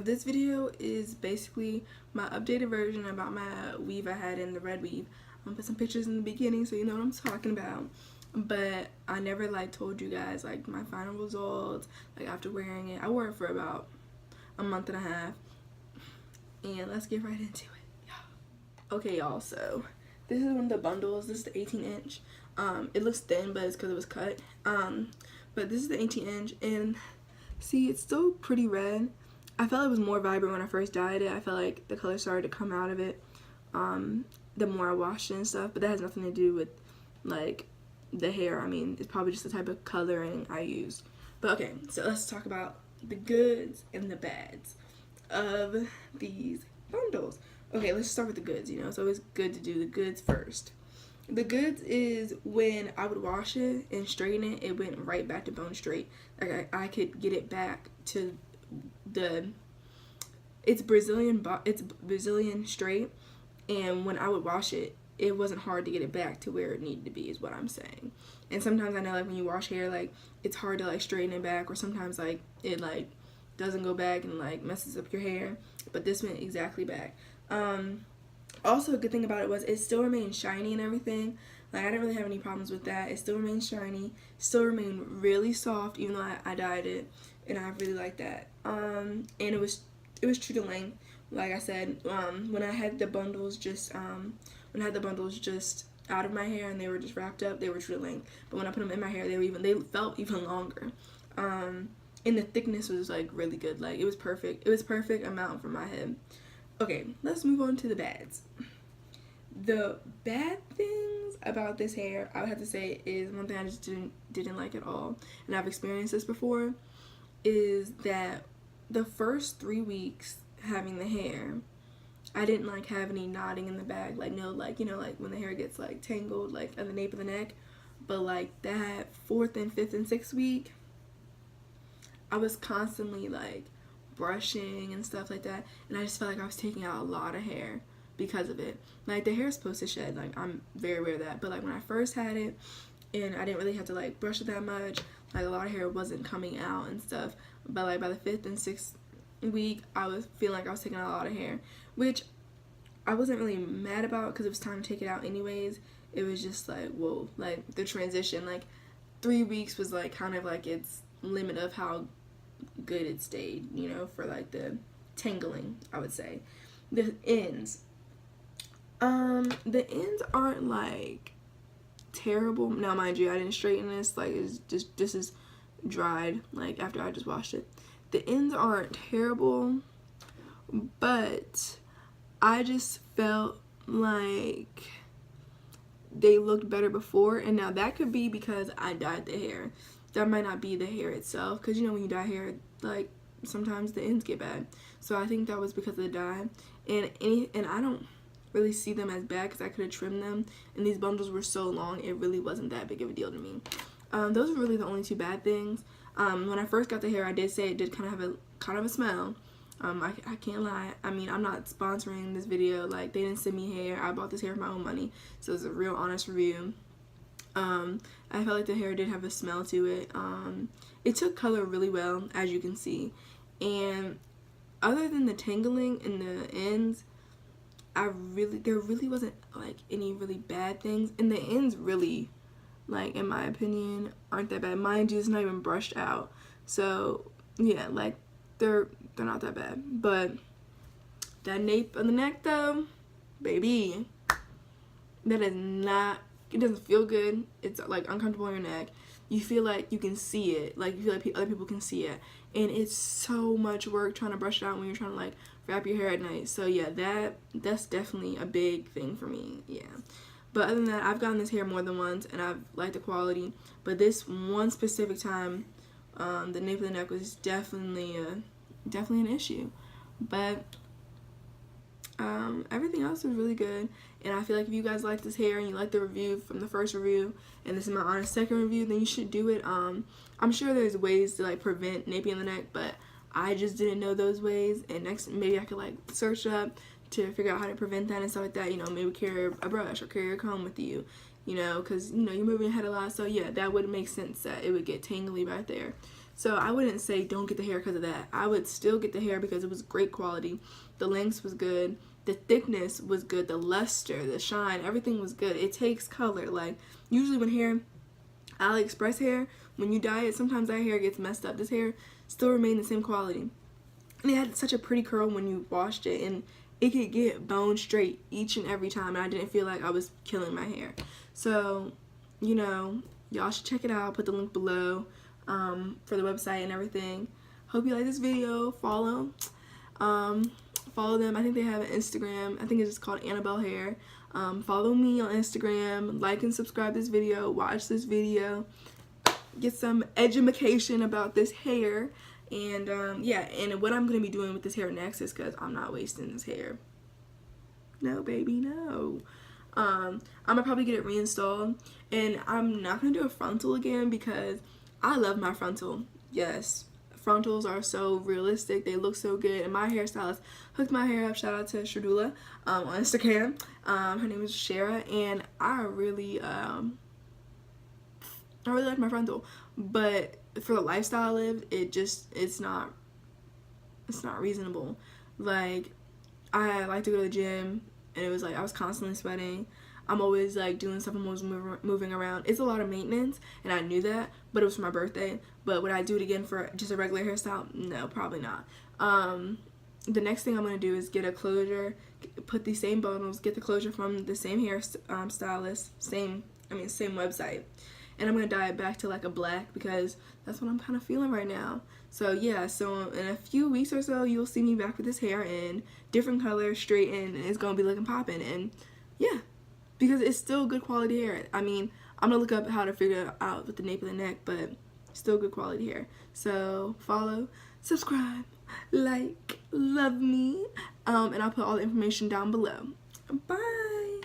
this video is basically my updated version about my weave I had in the red weave. I'm gonna put some pictures in the beginning so you know what I'm talking about. But I never like told you guys like my final results, like after wearing it. I wore it for about a month and a half. And let's get right into it. Okay, y'all, so this is one of the bundles. This is the 18-inch. It looks thin, but it's because it was cut. But this is the 18-inch, and see, it's still pretty red. I felt it was more vibrant when I first dyed it. I felt like the color started to come out of it the more I washed it and stuff, but that has nothing to do with like the hair. I mean, it's probably just the type of coloring I used. But okay, so let's talk about the goods and the bads of these bundles. Okay, let's start with the goods. You know, it's always good to do the goods first. The goods is when I would wash it and straighten it, it went right back to bone straight. Like I could get it back to it's Brazilian straight, and when I would wash it, it wasn't hard to get it back to where it needed to be, is what I'm saying. And sometimes I know like when you wash hair, like it's hard to like straighten it back, or sometimes like it like doesn't go back and like messes up your hair, but this went exactly back. Also, a good thing about it was it still remained shiny and everything. Like I didn't really have any problems with that. It still remained shiny, still remained really soft, even though I dyed it, and I really like that. And it was true to length. Like I said, when I had the bundles just out of my hair and they were just wrapped up, they were true to length. But when I put them in my hair, they felt even longer. And the thickness was like really good. Like it was perfect. It was perfect amount for my head. Okay, let's move on to the bads. The bad things about this hair, I would have to say, is one thing I just didn't like at all, and I've experienced this before, is that the first 3 weeks having the hair, I didn't like have any knotting in the back, like no, like, you know, like when the hair gets like tangled like at the nape of the neck. But like that 4th and 5th and 6th week, I was constantly like brushing and stuff like that, and I just felt like I was taking out a lot of hair because of it. Like the hair is supposed to shed, like I'm very aware of that, but like when I first had it and I didn't really have to like brush it that much, like a lot of hair wasn't coming out and stuff. But like by the 5th and 6th week, I was feeling like I was taking out a lot of hair, which I wasn't really mad about because it was time to take it out anyways. It was just like, whoa, like the transition, like 3 weeks was like kind of like its limit of how good it stayed, you know, for like the tangling, I would say. The ends aren't like terrible. Now mind you, I didn't straighten this, like it's just, this is dried like after I just washed it. The ends aren't terrible, but I just felt like they looked better before, and now that could be because I dyed the hair. That might not be the hair itself, because you know when you dye hair, like sometimes the ends get bad. So I think that was because of the dye, and I don't really see them as bad because I could have trimmed them, and these bundles were so long it really wasn't that big of a deal to me. Those were really the only 2 bad things. When I first got the hair, I did say it did kind of a smell. I can't lie. I mean, I'm not sponsoring this video. Like they didn't send me hair. I bought this hair with my own money, so it's a real honest review. I felt like the hair did have a smell to it. It took color really well, as you can see, and other than the tangling in the ends, there really wasn't like any really bad things, and the ends really, like in my opinion, aren't that bad. Mind you, it's not even brushed out, so yeah, like they're not that bad. But that nape of the neck though, baby, that is not, it doesn't feel good. It's like uncomfortable in your neck. You feel like you can see it, like you feel like other people can see it, and it's so much work trying to brush it out when you're trying to like wrap your hair at night. So yeah, that's definitely a big thing for me. Yeah, but other than that, I've gotten this hair more than once and I've liked the quality, but this one specific time, the nape of the neck was definitely an issue. But everything else was really good, and I feel like if you guys like this hair and you like the review from the first review, and this is my honest second review, then you should do it. I'm sure there's ways to like prevent naping in the neck, but I just didn't know those ways, and next maybe I could like search up to figure out how to prevent that and stuff like that. You know, maybe carry a brush or carry a comb with you, you know, because you know you're moving your head a lot. So yeah, that would make sense that it would get tangly right there. So I wouldn't say don't get the hair because of that. I would still get the hair because it was great quality. The length was good. The thickness was good. The luster, the shine, everything was good. It takes color. Like, usually when hair, AliExpress hair, when you dye it, sometimes that hair gets messed up. This hair still remained the same quality. And it had such a pretty curl when you washed it, and it could get bone straight each and every time, and I didn't feel like I was killing my hair. So, you know, y'all should check it out. I'll put the link below for the website and everything. Hope you like this video. Follow them. I think they have an Instagram. I think it's just called Annabelle Hair. Follow me on Instagram. Like and subscribe this video. Watch this video. Get some education about this hair. And yeah, and what I'm going to be doing with this hair next is, because I'm not wasting this hair. No, baby, no. I'm going to probably get it reinstalled. And I'm not going to do a frontal again because I love my frontal. Yes. Frontals are so realistic. They look so good. And my hairstylist hooked my hair up. Shout out to Shardula on Instagram. Her name is Shara. And I really like my frontal. But for the lifestyle I live, it's not reasonable. Like, I like to go to the gym, and it was like I was constantly sweating. I'm always like doing stuff. I'm always moving around. It's a lot of maintenance, and I knew that, but it was for my birthday. But would I do it again for just a regular hairstyle? No, probably not. The next thing I'm going to do is get a closure, put these same bottles, get the closure from the same hair stylist, same website. And I'm going to dye it back to like a black because that's what I'm kind of feeling right now. So yeah, so in a few weeks or so, you'll see me back with this hair in different colors, straightened, and it's going to be looking popping. And yeah, because it's still good quality hair. I mean, I'm going to look up how to figure it out with the nape of the neck, but still good quality hair. So follow, subscribe, like, love me, and I'll put all the information down below. Bye!